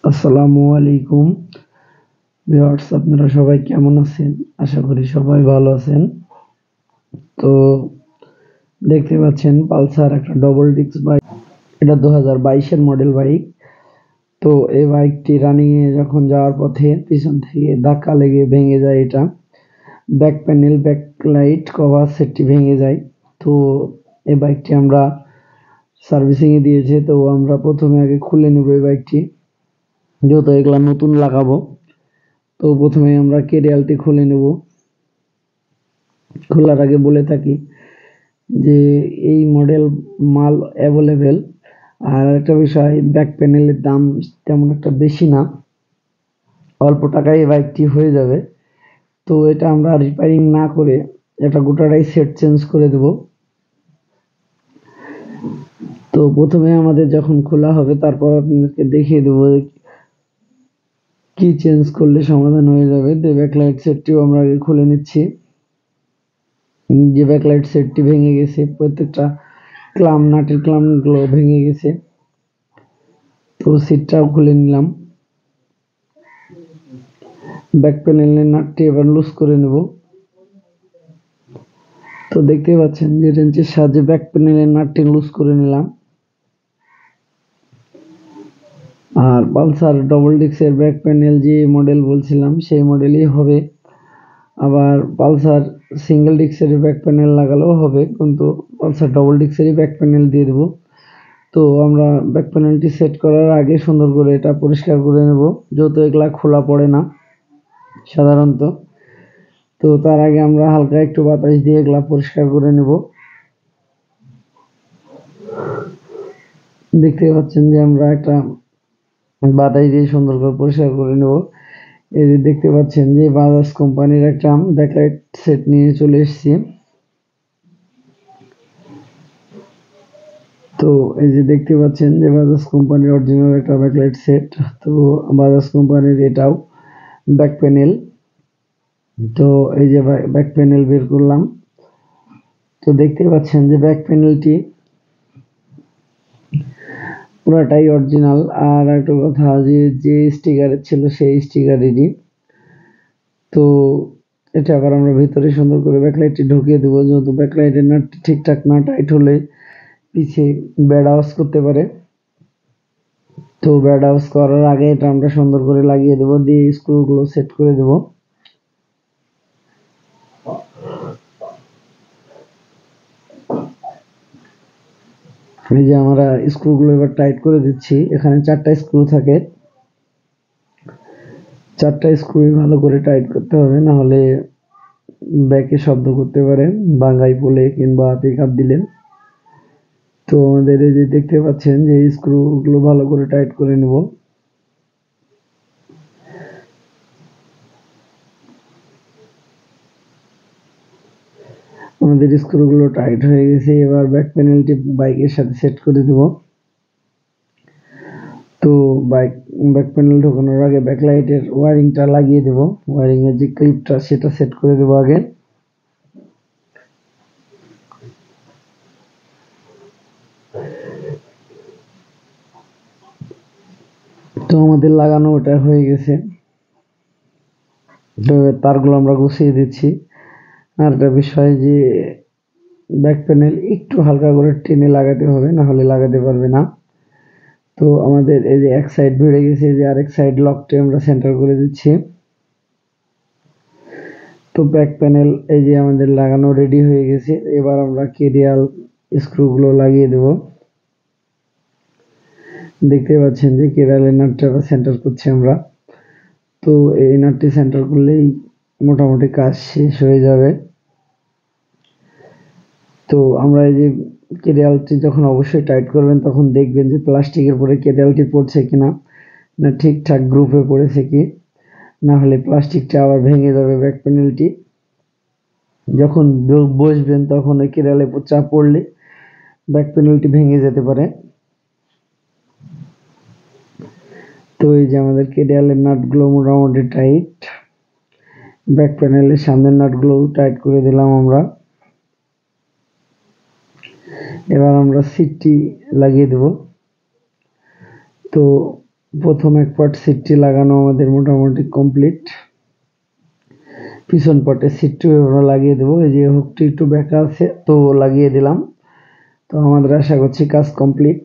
আসসালামু আলাইকুম ভিউয়ার্স, আপনারা সবাই কেমন আছেন? আশা করি সবাই ভালো আছেন। তো দেখতে পাচ্ছেন পালসার একটা ডবল ডিস্ক বাইক। এটা 2022 এর মডেল বাইক। তো এই বাইকটি রানিং এ যখন যাওয়ার পথে পিছন থেকে ধাক্কা লেগে ভেঙে যায় এটা। Back panel, back light cover সেটটি ভেঙে যায়। তো এই বাইকটি আমরা সার্ভিসিং এ দিয়েছে। তো আমরা প্রথমে আগে খুলে নেব এই বাইকটি। যেহেতু এগুলা নতুন লাগাবো, তো প্রথমে আমরা কেরিয়ালটি খুলে নেব। খোলার আগে বলে থাকি যে এই মডেল মাল অ্যাভেলেবেল। আর একটা বিষয়, ব্যাক প্যানেলের দাম তেমন একটা বেশি না, অল্প টাকায় এই বাইকটি হয়ে যাবে। তো এটা আমরা রিপেয়ারিং না করে এটা গোটাটাই সেট চেঞ্জ করে দেব। তো প্রথমে আমাদের যখন খোলা হবে তারপর আপনাদেরকে দেখিয়ে দেবো কি চেঞ্জ করলে সমাধান হয়ে যাবে। তো ব্যাকলাইট সেটটিও আমরা আগে খুলে নিচ্ছি। যে ব্যাকলাইট সেটটি ভেঙে গেছে, প্রত্যেকটা নাটের ক্লাম্পগুলো ভেঙে গেছে। তো সিটটাও খুলে নিলাম। ব্যাক প্যানেলের নাটটি এবার লুজ করে নেব। তো দেখতেই পাচ্ছেন যে রেঞ্চের সাহায্যে ব্যাক প্যানেলের নাটটি লুজ করে নিলাম। আর পালসার ডবল ডিস্কের ব্যাক প্যানেল যে মডেল বলছিলাম সেই মডেলই হবে। আবার পালসার সিঙ্গেল ডিস্কের ব্যাক প্যানেল লাগালেও হবে, কিন্তু পালসার ডবল ডিস্কেরই ব্যাক প্যানেল দিয়ে দেবো। তো আমরা ব্যাক প্যানেলটি সেট করার আগে সুন্দর করে এটা পরিষ্কার করে নেব, যেহেতু এগুলা খোলা পড়ে না সাধারণত। তো তার আগে আমরা হালকা একটু বাতাস দিয়ে এগুলা পরিষ্কার করে নেব। দেখতে পাচ্ছেন যে আমরা একটা বাতাস দিয়ে সুন্দর করে পরিষ্কার করে নেব। এই যে দেখতে পাচ্ছেন যে বাজাজ কোম্পানির একটা ব্যাকলাইট সেট নিয়ে চলে এসেছি। তো এই যে দেখতে পাচ্ছেন যে বাজাজ কোম্পানির অরিজিনাল একটা ব্যাকলাইট সেট। তো বাজাজ কোম্পানির এটাও ব্যাক প্যানেল। তো এই যে ব্যাক প্যানেল বের করলাম। তো দেখতে পাচ্ছেন যে ব্যাক প্যানেলটি পুরাটাই অরিজিনাল। আর একটা কথা, যে স্টিকারের ছিল সেই স্টিকারেরই। তো এটা আবার আমরা ভিতরে সুন্দর করে ব্যাকলাইটটি ঢুকিয়ে দেবো, যেহেতু ব্যাকলাইটের নাট ঠিকঠাক না টাইট হলে পিছে ব্যাড আওয়াজ করতে পারে। তো ব্যাড আওয়াজ করার আগে এটা আমরা সুন্দর করে লাগিয়ে দেবো, দিয়ে স্ক্রুগুলো সেট করে দেবো। এই যে আমরা স্ক্রুগুলো এবার টাইট করে দিচ্ছি। এখানে 4টা স্ক্রু থাকে, 4টা স্ক্রুই ভালো করে টাইট করতে হবে, না হলে ব্যাকে শব্দ করতে পারে বাঙ্গাই পড়লে কিংবা পিকআপ দিলে। তো আমাদের এই যে দেখতে পাচ্ছেন যে স্ক্রুগুলো ভালো করে টাইট করে নেব। আমাদের স্ক্রুগুলো টাইট হয়ে গেছে। এবার ব্যাক প্যানেলটি বাইকের সাথে সেট করে দেব। তো ব্যাক প্যানেল ঢোকানোর আগে ব্যাকলাইটের ওয়ারিংটা লাগিয়ে দেব। ওয়ারিং এর যে ক্লিপটা সেটা সেট করে দেব আগে। তো আমাদের লাগানো ওটা হয়ে গেছে। তো তারগুলো আমরা গুছিয়ে দিচ্ছি। আর একটা বিষয় যে ব্যাক প্যানেল একটু হালকা করে টেনে লাগাতে হবে, না হলে লাগাতে পারবে না। তো আমাদের এই যে এক সাইড ভিড়ে গেছে, যে আরেক সাইড লকটি আমরা সেন্টার করে দিচ্ছি। তো ব্যাক প্যানেল এই যে আমাদের লাগানো রেডি হয়ে গেছে। এবার আমরা কেরিয়াল স্ক্রুগুলো লাগিয়ে দেব। দেখতে পাচ্ছেন যে কেরিয়ালের নাটটা সেন্টার করছি আমরা। তো এই নাটটি সেন্টার করলেই মোটামুটি কাজ শেষ হয়ে যাবে। তো আমরা এই যে কেরিয়ালটি যখন অবশ্যই টাইট করবেন তখন দেখবেন যে প্লাস্টিকের উপরে কেরিয়ালটি পড়ছে কিনা, না ঠিকঠাক গ্রুপে পড়েছে কি, না হলে প্লাস্টিকটা আবার ভেঙে যাবে ব্যাক প্যানেলটি। যখন বসবেন তখন ওই কেরিয়ালের উপর চাপ পড়লে ব্যাক প্যানেলটি ভেঙে যেতে পারে। তো এই যে আমাদের কেরিয়ালের নাটগুলো মোটামুটি টাইট। ব্যাক প্যানেলের সামনের নাটগুলো টাইট করে দিলাম আমরা। এবার আমরা সিটটি লাগিয়ে দেব। তো প্রথম এক পার্ট সিটটি লাগানো আমাদের মোটামুটি কমপ্লিট। পিছন পার্টের সিটটি আমরা লাগিয়ে দেবো। এই যে হুকটি একটু বেঁকা আছে, তো লাগিয়ে দিলাম। তো আমাদের আশা করছি কাজ কমপ্লিট।